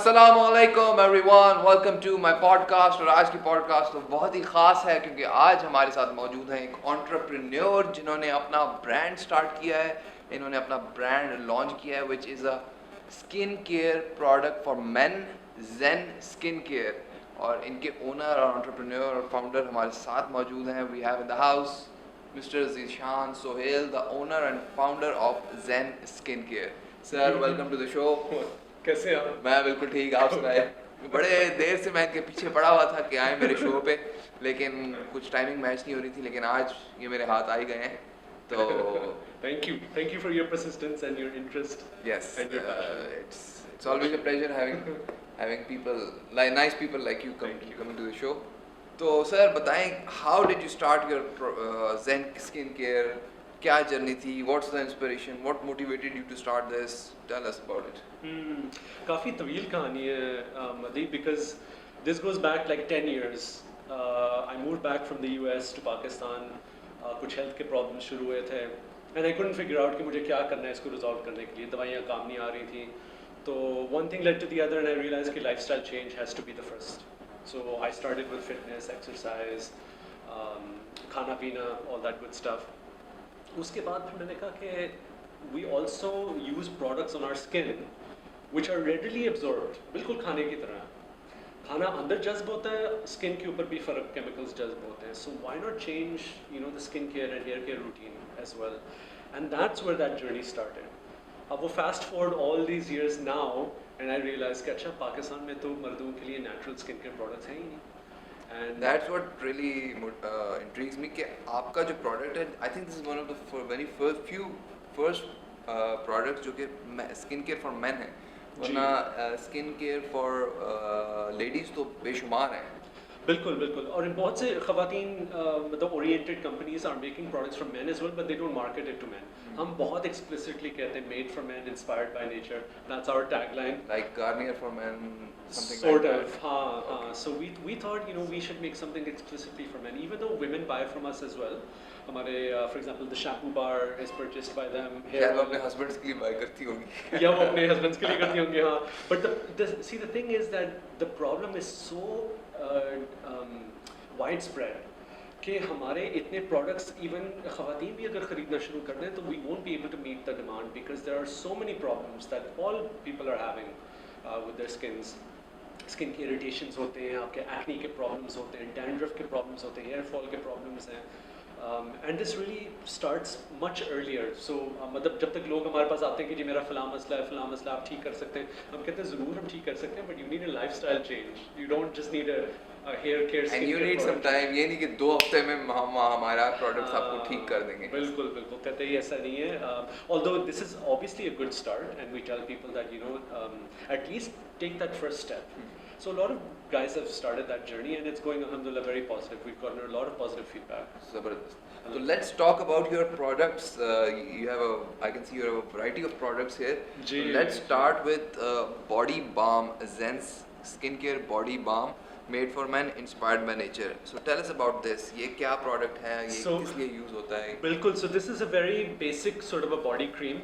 अस्सलामुअलैकुम everyone, welcome to my podcast. और आज की पॉडकास्ट तो बहुत ही ख़ास है क्योंकि आज हमारे साथ मौजूद हैं एक एंटरप्रेन्योर जिन्होंने अपना ब्रांड स्टार्ट किया है। इन्होंने अपना ब्रांड लॉन्च किया है which is a skin care product for men, Zen skin care. और इनके ओनर और एंटरप्रेन्योर और फाउंडर हमारे साथ मौजूद हैं। We have in the house mister Zeeshan Sohail, the owner and founder of Zen skin care. Sir, welcome to the show. कैसे आप? मैं बिल्कुल ठीक, आप सुनाए? बड़े देर से मैं इनके पीछे पड़ा हुआ था कि आए मेरे शो पे, लेकिन कुछ टाइमिंग मैच नहीं हो रही थी, लेकिन आज ये मेरे हाथ आ ही गए हैं। तो Thank you for your persistence and your interest yes, and your passion. it's always a pleasure having people like nice people like you Thank you. coming to the show. तो सर बताएं, how did you start your Zen skin care? क्या journey थी? What's the inspiration? What motivated you to start this? Tell us about it. काफ़ी तवील कहानी है मदी, because this goes back like 10 years. I moved back from the US to Pakistan. कुछ health के problems शुरू हुए थे and I couldn't figure out कि मुझे क्या करना है इसको रिजॉल्व करने के लिए। दवाइयाँ काम नहीं आ रही थी, तो one thing led to the other and I realized कि lifestyle change has to be the first. So I started with fitness, exercise, खाना पीना, all that good stuff. उसके बाद फिर मैंने कहा कि we also use products on our skin which are readily absorbed, बिल्कुल खाने की तरह। खाना अंदर जज्ब होता है, स्किन के ऊपर भी फर्क केमिकल्स जज्ब होते हैं। So why not change, the skin care and hair care routine as well? And that's where that journey started. अब वो fast forward all these years now and I realized कि अच्छा पाकिस्तान में तो मर्दों के लिए natural skin care products हैं ही नहीं। And That's what really intrigues me कि आपका जो product है, I think this is one of the very first products जो कि skin care for men है, वरना skin care for ladies तो बेशुमार हैं। बिल्कुल बिल्कुल, और बहुत से ख़वातीन मतलब oriented companies are making products for men as well, but they don't market it to men. हम बहुत एक्सप्लिसिटली कहते हैं made for men, inspired by nature, that's our tagline. Like Garnier for men, something Sort like of, that. हाँ। So we thought we should make something explicitly for men, even though women buy from us as well. हमारे for example the shampoo bar is purchased by them. शायद वो अपने husbands के लिए buy करती होंगी। या वो अपने husbands के लिए करती होंगी, हाँ। But the thing is that the problem is so widespread कि हमारे इतने products even ख़वातीन भी अगर ख़रीदना शुरू कर दें तो we won't be able to meet the demand because there are so many problems that all people are having with their skins. Skin के इरिटेशंस होते हैं, आपके एक्ने के प्रॉब्लम्स होते हैं, डैंड्रफ के प्रॉब्लम्स होते हैं, हेयर फॉल के प्रॉब्लम्स हैं, and this really starts much earlier. So मतलब जब तक लोग हमारे पास आते हैं कि जी मेरा फ़लाँ मसला आप ठीक कर सकते हैं, हम कहते हैं ज़रूर हम ठीक कर सकते हैं, but you need a lifestyle change, you don't just need a hair care And you need some time, ये नहीं कि 2 हफ्ते में हम हमारा products आपको ठीक कर देंगे। बिल्कुल बिल्कुल, कहते ही ऐसा नहीं है। Although this is obviously a good start and we tell people that at least take that first step. So a lot of guys have started that journey and it's going alhamdulillah very positive. We've gotten a lot of positive feedback. जबरदस्त। So let's talk about your products. I can see you have a variety of products here. Ji. So let's start with body balm, Zen's skincare body balm made for men, inspired by nature. So tell us about this. ये क्या product है? ये So- किस लिए use होता है? बिल्कुल, so this is a very basic sort of a body cream.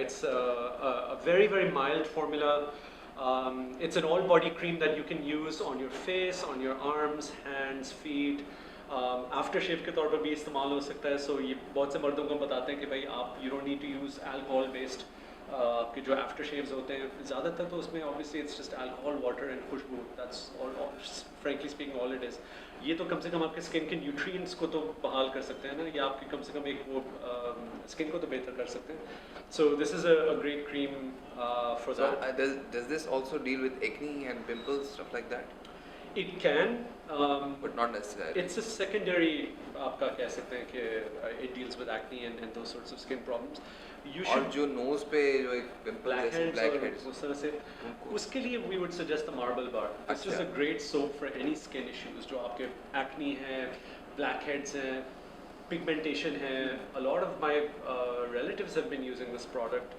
It's a very very mild formula. It's an all body cream that you can use on your face, on your arms, hands, feet. After shave के तौर पर भी इस्तेमाल हो सकता है। सो ये बहुत से मर्दों को बताते हैं कि भाई आप you don't need to use alcohol based आपके जो आफ्टर शेव्स होते हैं, ज़्यादातर तो उसमें obviously it's just alcohol, water and खुशबू, that's all frankly speaking all it is. ये तो कम से कम आपके स्किन के न्यूट्रिएंट्स को तो बहाल कर सकते हैं ना, या आपकी कम से कम एक वो स्किन को तो बेहतर कर सकते हैं। So this is a great cream for So that. does this also deal with acne and pimples, stuff like that? It can, But not necessarily. it's a secondary, आपका कह सकते हैं कि it deals with acne and those sorts of skin problems. You और should जो nose पे जो एक pimple जैसे blackheads और blackheads, उस तरह से, उनको उसके लिए we would suggest the marble bar. This is अच्छा। a great soap for any skin issues, जो आपके acne है, blackheads हैं, pigmentation है. A lot of my relatives have been using this product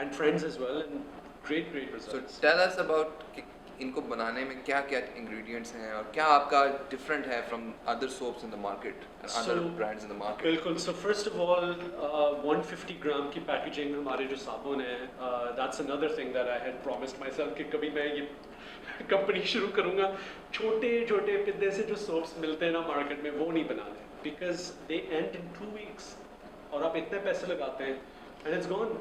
and friends as well, and great So results. tell us about कि इनको बनाने में क्या क्या इंग्रेडिएंट्स हैं और क्या आपका डिफरेंट है from other soaps in the market and other brands in the market? बिल्कुल. So first of all, 150 ग्राम की पैकेजिंग में हमारे जो साबुन है, that's another thing that I had promised myself कि कभी मैं ये कंपनी शुरू करूँगा. छोटे छोटे पिद्दे से जो सोप्स मिलते हैं ना मार्केट में, वो नहीं बनाने, because they end in 2 weeks और आप इतने पैसे लगाते हैं and it's gone.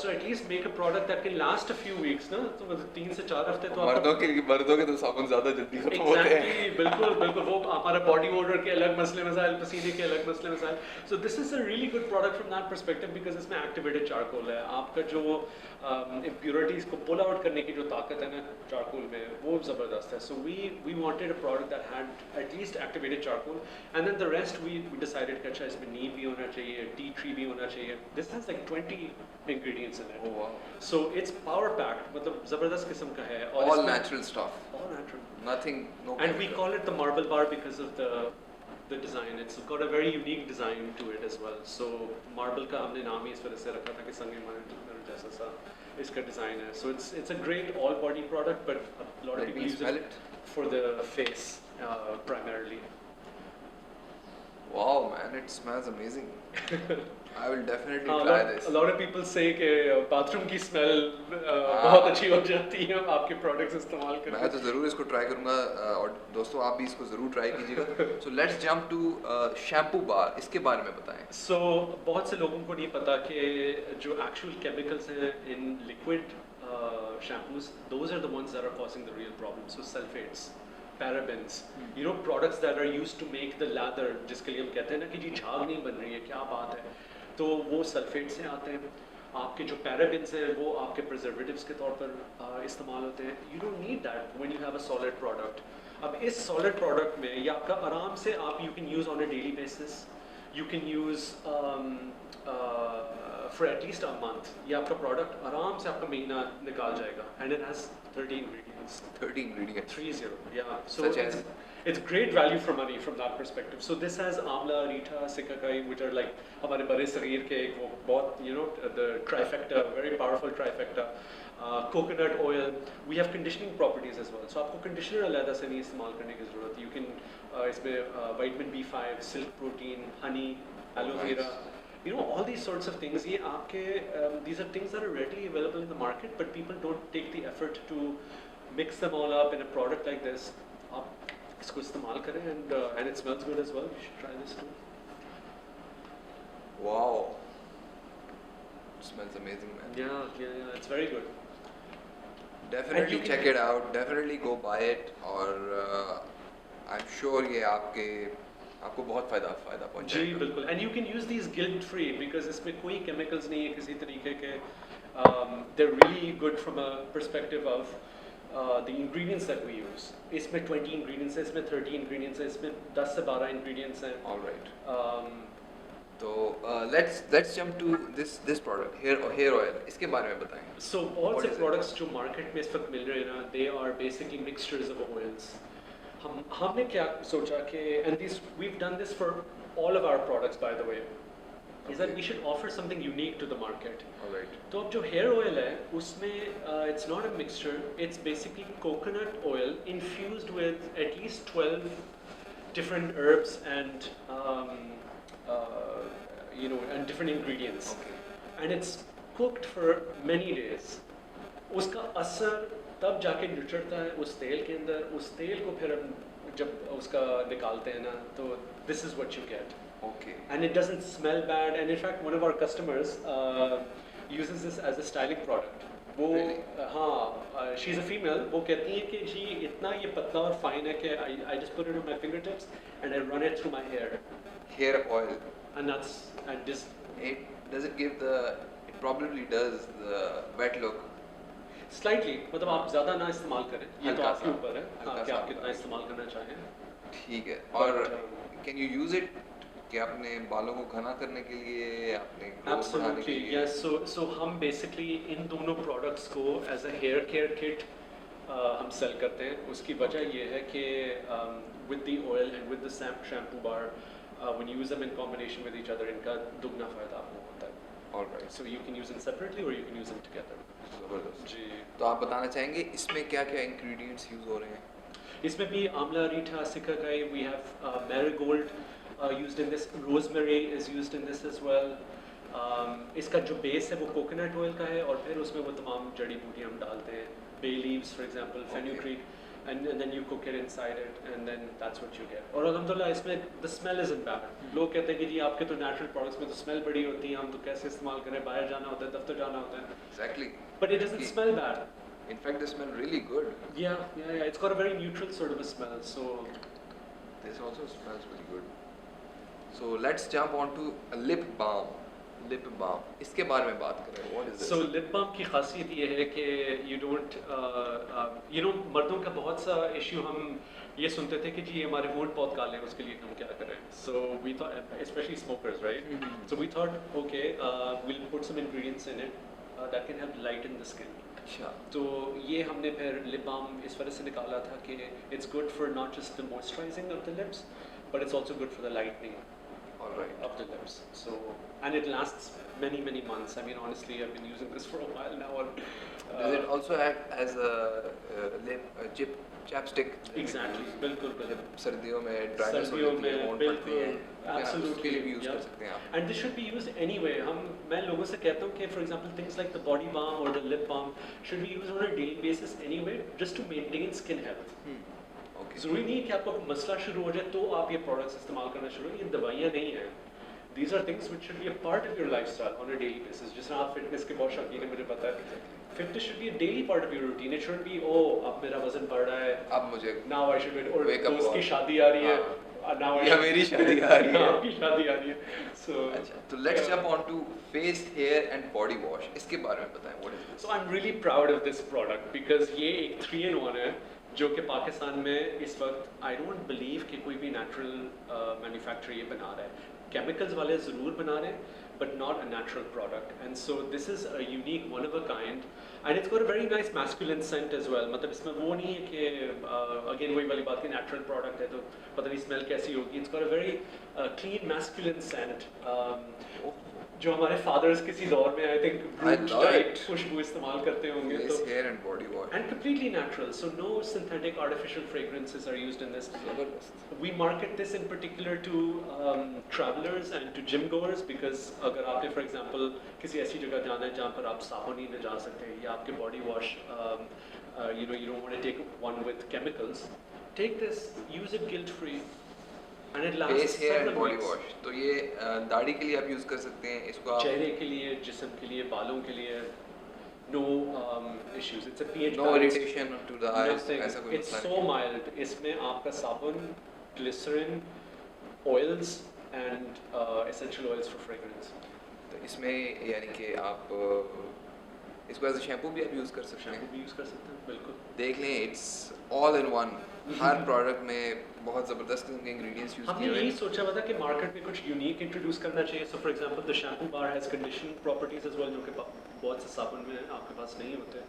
So at least make a product that can last a few weeks ना, तो मतलब 3 से 4 हफ्ते तो मर्दों के तो साबुन ज़्यादा जल्दी खत्म होते हैं. Exactly, बिल्कुल बिल्कुल. वो हमारा बॉडी ओडर के अलग मसले मसाइल, पसीने के अलग मसले मसाइल. So this is a really good product from that perspective because इसमें activated charcoal है. आपका जो impurities को pull out करने की जो ताकत है ना charcoal में, वो ज़बरदस्त है. So we wanted a product that had at least activated charcoal, and then the rest we decided कि अच्छा इसमें नीम भी होना चाहिए, tea tree भी होना चाहिए. This has like 20 ingredients in it. Oh wow. So it's power packed, मतलब ज़बरदस्त किस्म का है. और All इसमें natural stuff. all natural. Nothing, no And we chemical. call it the marble bar because of the design. It's got a very unique design to it as well. So marble का हमने नाम ही इस वजह से रखा था कि संगे मार्बल जैसा सा इसका design है. So it's a great all body product, but a lot of Let people me use smell it for the face primarily. Wow man, it smells amazing. I will definitely try this. A lot of people say कि bathroom की smell बहुत अच्छी हो जाती है आपके products इस्तेमाल करके. मैं तो ज़रूर इसको ट्राई करूँगा और दोस्तों आप भी इसको ज़रूर ट्राई कीजिएगा. So let's jump to shampoo bar. इसके बारे में बताएं. So बहुत से लोगों को नहीं पता कि जो actual chemicals हैं in liquid shampoos, those are the ones that are causing the real problem. So sulfates, parabens, you know, products that are used to make the lather, जिसके लिए हम कहते हैं ना कि जी झाग नहीं बन रही है, क्या बात है, तो वो सल्फेट से आते हैं. आपके जो पैराबेन्स हैं वो आपके प्रिजर्वेटिव्स के तौर पर इस्तेमाल होते हैं. You don't need that when you have a solid product. अब इस सॉलिड प्रोडक्ट में ये आपका आराम से आप you can use on a daily basis, you can use for at least a month. ये आपका प्रोडक्ट आराम से आपका महीना निकाल जाएगा. And it has 30 ingredients. 30 ingredients. 30, yeah. So Such as? it's great value for money from that perspective. So this has amla, rita, sikakai, which are like हमारे बड़े शरीर के एक वो बहुत, you know, the trifecta, very powerful trifecta. Coconut oil. We have conditioning properties as well. So आपको conditioner अलग से नहीं इस्तेमाल करने की ज़रूरत. You can इसमें vitamin B5, silk protein, honey, aloe vera. You know, all these sorts of things. ये आपके these are things that are readily available in the market, but people don't take the effort to mix them all up in a product like this. आप इसको इस्तेमाल करें and it smells good as well. You should try this too. Wow. It smells amazing, man. Yeah, it's very good. Definitely check it out. Definitely go buy it. और I'm sure ये आपको बहुत फायदा जी पहुंचाएगा. बिल्कुल. And you can use these guilt free because इसमें कोई chemicals नहीं है किसी तरीके के. They're really good from a perspective of the ingredients that we use. इसमें 20 ingredients है, इसमें 30 ingredients है, इसमें 10 से 12 ingredients हैं. All right. तो let's jump to this product, hair oil. इसके बारे में बताएं. So all What से is it? products जो market में इस वक्त मिल रहे हैं ना, they are basically mixtures of oils. हमने क्या सोचा कि and this we've done this for all of our products by the way, is that we should offer something unique to the market. All right. तो अब जो hair oil है उसमें it's not a mixture, it's basically coconut oil infused with at least 12 different herbs and you know, and different ingredients. Okay. And it's cooked for many days. उसका असर तब जाके निचड़ता है उस तेल के अंदर. उस तेल को फिर हम जब उसका निकालते हैं ना, तो this is what you get. Okay. And it doesn't smell bad. And in fact, one of our customers uses this as a styling product. वो Really? हाँ, she's a female. वो कहती है कि जी इतना ये पतला और fine है कि I just put it on my fingertips and I run it through my hair. Hair oil. And this. It probably does the wet look. Slightly, मतलब आप ज़्यादा ना इस्तेमाल करें. ये तो हल्का आपके सा, ऊपर है हल्का कि सा आप कितना हल्का। इस्तेमाल करना चाहें. ठीक है. और can you use it कि अपने बालों को घना करने के लिए, अपने growth बढ़ाने के Absolutely, लिए? yes. So हम basically इन दोनों products को as a hair care kit हम sell करते हैं. उसकी वजह ये है कि with the oil and with the shampoo bar, when you use them in combination with each other, इनका दुगना फायदा आपको होता है. All right. So you can use them separately or you can use them together. ज़बरदस्त। जी। तो आप बताना चाहेंगे इसमें क्या-क्या इंग्रेडिएंट्स यूज़ हो रहे हैं? इसमें भी आंवला, रीठा, shikakai, we have marigold used in this, rosemary is used in this as well. इसका जो बेस है वो कोकोनट ऑयल का है और फिर उसमें वो तमाम जड़ी बूटियाँ हम डालते हैं, bay leaves for example, fenugreek, and then you cook it inside it and then that's what you get. और अल्हम्दुलिल्लाह इसमें the smell isn't bad. लोग कहते हैं कि जी आपके तो natural products में तो smell बड़ी होती है, हम तो कैसे इस्तेमाल करें, बाहर जाना होता है, दफ्तर जाना होता है, Exactly. but it doesn't smell bad. In fact, they smell really good. Yeah, it's got a very neutral sort of a smell, so This also smells really good. So let's jump onto a lip balm. Lip balm. इसके बारे में बात करें. What is this? So lip balm की खासियत ये है कि you don't मर्दों का बहुत सा इश्यू हम ये सुनते थे कि जी हमारे होंठ बहुत काले हैं उसके लिए हम क्या करें. So we thought, especially smokers, right? So we thought, okay, we'll put some ingredients in it that can help lighten the skin. अच्छा. तो ये हमने फिर लिप बाम इस वजह से निकाला था कि it's good for not just the moisturizing of the lips, but it's also good for the lightening All right. of the lips. So, and it lasts many months. I mean, honestly, I've been using this for a while now. And, Does it also act as a chip chapstick? Exactly, बिल्कुल. जब सर्दियों में dryness हो सर्दियों जाती है, में होंठ पड़ती है, absolutely, उसके लिए भी यूज़ कर yeah. सकते हैं आप. And this should be used anyway. मैं लोगों से कहता हूँ कि for example things like the body balm or the lip balm should be used on a daily basis anyway, just to maintain skin health. Okay. ज़रूरी नहीं है कि आपको कोई मसला शुरू हो जाए तो आप ये प्रोडक्ट्स इस्तेमाल करना शुरू करें. ये दवाइयाँ नहीं हैं. These are things which should be a part of your lifestyle on a daily basis. जिस तरह आप फिटनेस के बहुत शौकीन हैं, मुझे पता है. Fitness should be a daily part of your routine. It shouldn't be, oh, अब मेरा वजन बढ़ रहा है. अब मुझे Now I should wait. और wake up दोस्त की और- शादी आ रही है. Now I या should- मेरी शादी आ रही है. आपकी शादी आ रही है. So. अच्छा. तो let's jump on to face, hair and body wash. इसके बारे में बताएं. What is this? So I'm really proud of this product because ये एक 3-in-1 है जो कि पाकिस्तान में इस वक्त I don't believe कि कोई भी natural manufacturer ये बना रहा है. Chemicals वाले ज़रूर बना रहे हैं, but not a natural product. And so this is a unique, one of a kind, and it's got a very nice masculine scent as well. मतलब इसमें वो नहीं है कि again वही वाली बात कि natural product है तो पता नहीं smell कैसी होगी. It's got a very clean masculine scent. जो हमारे fathers किसी दौर में I think brute love type it. खुशबू इस्तेमाल करते होंगे Face, तो hair and body wash. and completely natural. So no synthetic artificial fragrances are used in this. ज़बरदस्त. We market this in particular to travelers and to gym goers because अगर आपने for example किसी ऐसी जगह जाना है जहाँ पर आप साबुन ही न जा सकते या आपके body wash you don't want to take one with chemicals, take this, use it guilt free and it lasts Face, hair and several body weeks. wash. तो ये दाढ़ी के लिए आप यूज़ कर सकते हैं. इसको आप चेहरे के लिए, जिस्म के लिए, बालों के लिए, no issues. It's a pH no balance. irritation to the eyes. Nothing. ऐसा कोई It's मसला so नहीं. mild. इसमें आपका साबुन, glycerin, oils and essential oils for fragrance. तो इसमें यानी कि आप इसको एज शैम्पू भी आप यूज़ कर सकते शैम्पू हैं. भी यूज़ कर सकते हैं, बिल्कुल. देख लें it's all in one. Her product में बहुत ज़बरदस्त किस्म के इंग्रेडिएंट्स यूज़ हमने किए हुए यही हैं. सोचा हुआ था कि मार्केट में कुछ यूनिक इंट्रोड्यूस करना चाहिए. So for example the shampoo bar has conditioning properties as well जो कि बहुत से साबुन में आपके पास नहीं होते.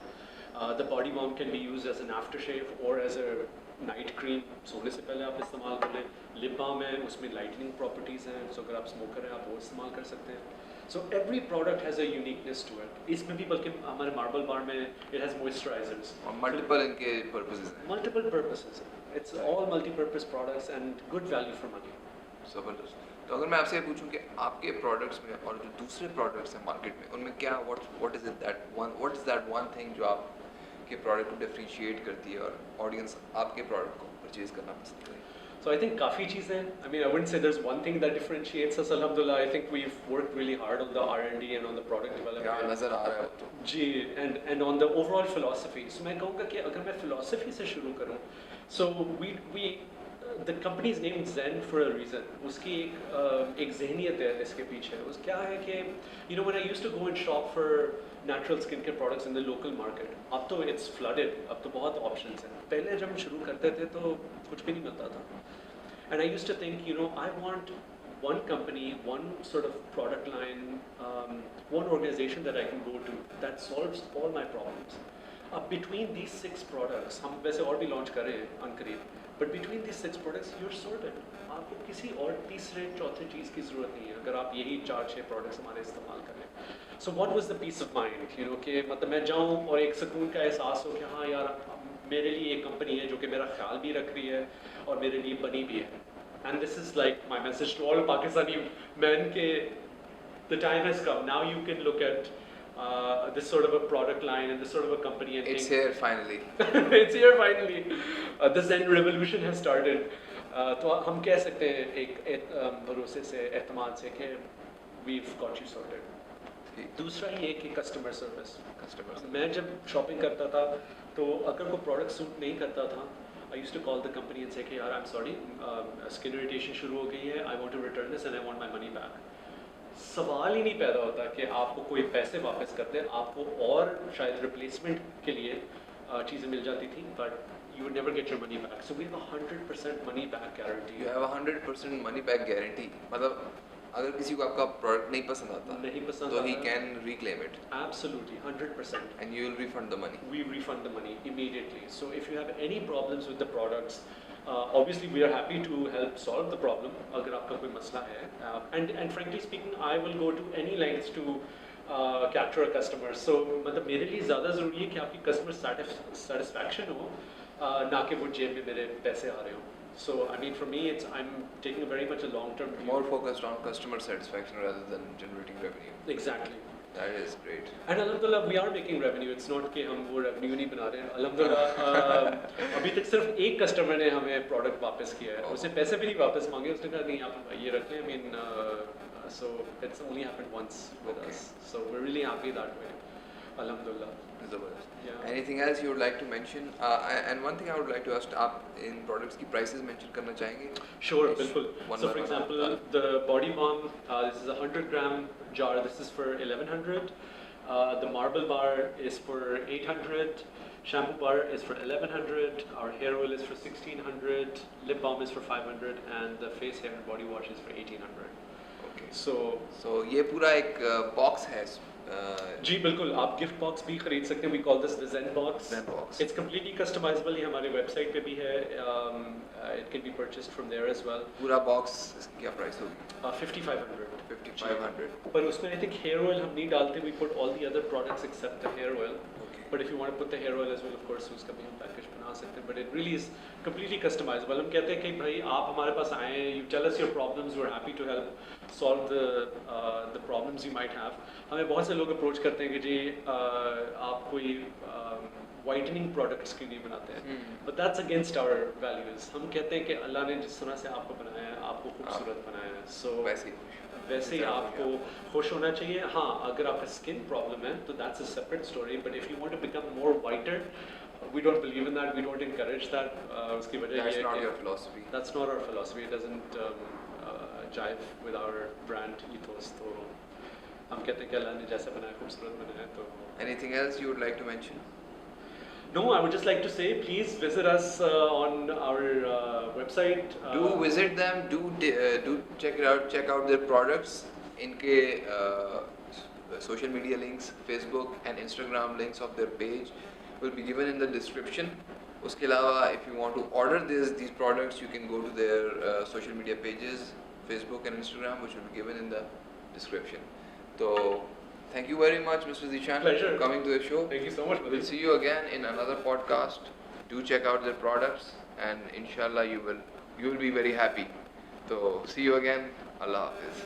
The body balm can be used as an after shave और एज अ नाइट क्रीम. सोने से पहले आप इस्तेमाल कर लें. लिप बाम है, उसमें लाइटनिंग प्रॉपर्टीज़ हैं. सो अगर आप स्मोकर हैं आप वो इस्तेमाल कर सकते हैं. So every product has a uniqueness to it. इसमें भी बल्कि हमारे मार्बल बार में it has moisturizers. और मल्टीपल इनके पर्पसेस हैं. Multiple purposes. It's all multi-purpose products and good value for money. ज़बरदस्त. तो अगर मैं आपसे पूछूं कि आपके प्रोडक्ट्स में और जो दूसरे प्रोडक्ट्स हैं मार्केट में उनमें क्या what is that one thing जो आपके प्रोडक्ट को डिफरेंशिएट करती है और ऑडियंस आपके प्रोडक्ट को परचेज करना पसंद करें. So I think काफ़ी चीज़ें. I mean, I wouldn't say there's one thing that differentiates us. Alhamdulillah, I think we've worked really hard on the R&D and on the product क्या development. नज़र आ रहा है तो जी, and on the overall philosophy. So मैं कहूँगा कि अगर मैं philosophy से शुरू करूँ, so we the company is named Zen for a reason. उसकी एक ज़हनियत है इसके पीछे. उस क्या है कि when I used to go and shop for natural skincare products in the local market, अब तो it's flooded. अब तो बहुत options हैं. पहले जब हम शुरू करते थे तो कुछ भी नहीं मिलता था. And I used to think, I want one company, one sort of product line, one organization that I can go to that solves all my problems. Between these 6 products, हम वैसे और भी launch कर रहे हैं अनकरीब, but between these 6 products, you're sorted. आपको किसी और तीसरे चौथे चीज़ की ज़रूरत नहीं है अगर आप यही 4-6 products हमारे इस्तेमाल करें. So what was the peace of mind, you know, कि मतलब मैं जाऊँ और एक सुकून का एहसास हो कि हाँ यार मेरे लिए एक कंपनी है जो कि मेरा ख्याल भी रख रही है और मेरे लिए बनी भी है. And this is like my message to all Pakistani men के the time has come. Now you can look at this sort of a product line and this sort of a company and It's think, here finally. it's here finally. The Zen revolution has started. तो हम कह सकते हैं एक भरोसे से एतमाद से कि we've got you sorted. दूसरा ये कि कस्टमर सर्विस. Customers. मैं जब शॉपिंग करता था तो अगर कोई प्रोडक्ट सूट नहीं करता था I used to call the company and say कि यार I'm sorry skin irritation शुरू हो गई है, I want to return this and I want my money back. सवाल ही नहीं पैदा होता कि आपको कोई पैसे वापस कर दे, आपको और शायद रिप्लेसमेंट के लिए चीज़ें मिल जाती थी, but you would never get your money back. So we have a 100% money back guarantee. You have a 100% money back guarantee. मतलब अगर किसी को आपका प्रोडक्ट नहीं पसंद आता नहीं पसंद तो he आता, can reclaim it absolutely 100%. and you will refund the money. We refund the money immediately. So if you have any problems with the products, obviously we are happy to help solve the problem. अगर आपका कोई मसला है, and frankly speaking, I will go to any lengths to capture a customer. So मतलब मेरे लिए ज़्यादा ज़रूरी है कि आपकी customer satisfaction हो, ना कि वो जेब में मेरे पैसे आ रहे हो. So I mean, for me, I'm taking a very much a long-term view. More focused on customer satisfaction rather than generating revenue. Exactly. That is great. And alhamdulillah, we are making revenue. It's not कि हम वो revenue नहीं बना रहे हैं. Alhamdulillah, अभी तक सिर्फ एक customer ने हमें product वापस किया है. उसने पैसे भी नहीं वापस मांगे. उसने कहा नहीं आप ये रख लें. I mean, so it's only happened once with us. So we're really happy that way. Alhamdulillah. Yeah. Anything else you would like to mention? And one thing I would like to ask, आप इन products की prices mention करना चाहेंगे? Sure, Yes. बिल्कुल. One So by for one. example, the body balm, this is a 100-gram jar. This is for 1100. The marble bar is for 800. Shampoo bar is for 1100. Our hair oil is for 1600. Lip balm is for 500, and the face, hair, and body wash is for 1800. Okay. So ये पूरा एक box है. जी बिल्कुल, आप gift box भी खरीद सकते हैं. We call this the Zen box. Zen box. It's completely customisable. ये हमारे वेबसाइट पे भी है. It can be purchased from there as well. पूरा box इसकी क्या price होगी? 5500. 5500. पर उसमें आई थिंक हेयर ऑयल हम नहीं डालते. We put all the other products except the hair oil. Okay. But if you want to put the hair oil as well, of course, उसका भी हम पैकेज बना सकते हैं. But it really is completely customizable. हम कहते हैं कि भाई आप हमारे पास आए, you tell us your problems, we're happy to help solve the problems you might have. हमें बहुत से लोग अप्रोच करते हैं कि जी आप कोई वाइटनिंग प्रोडक्ट्स क्यों नहीं बनाते हैं. But that's against our values. हम कहते हैं कि अल्लाह ने जिस तरह से आपको बनाया है, आपको खूबसूरत बनाया है. So वैसे ही आपको खुश होना चाहिए. हाँ, अगर आपका स्किन प्रॉब्लम है तो that's a separate story. But if you want to become more whiter, we don't believe in that. We don't encourage that. उसकी वजह ये That's है not कि your philosophy. that's not our philosophy. It doesn't jive with our brand ethos. तो हम कहते हैं कि अल्लाह ने जैसा बनाया खूबसूरत बनाया. तो Anything else you would like to mention? no, I would just like to say, please visit us on our website. Do visit them. Do check it out. Check out their products. इनके social media links, Facebook and Instagram links of their page will be given in the description. उसके अलावा if you want to order these products, you can go to their social media pages, Facebook and Instagram, which will be given in the description. So thank you very much, Mr. Zishan, Pleasure. for coming to the show. Thank you so much. We'll see you again in another podcast. Do check out their products, and inshallah you will be very happy. So see you again. Allah Hafiz.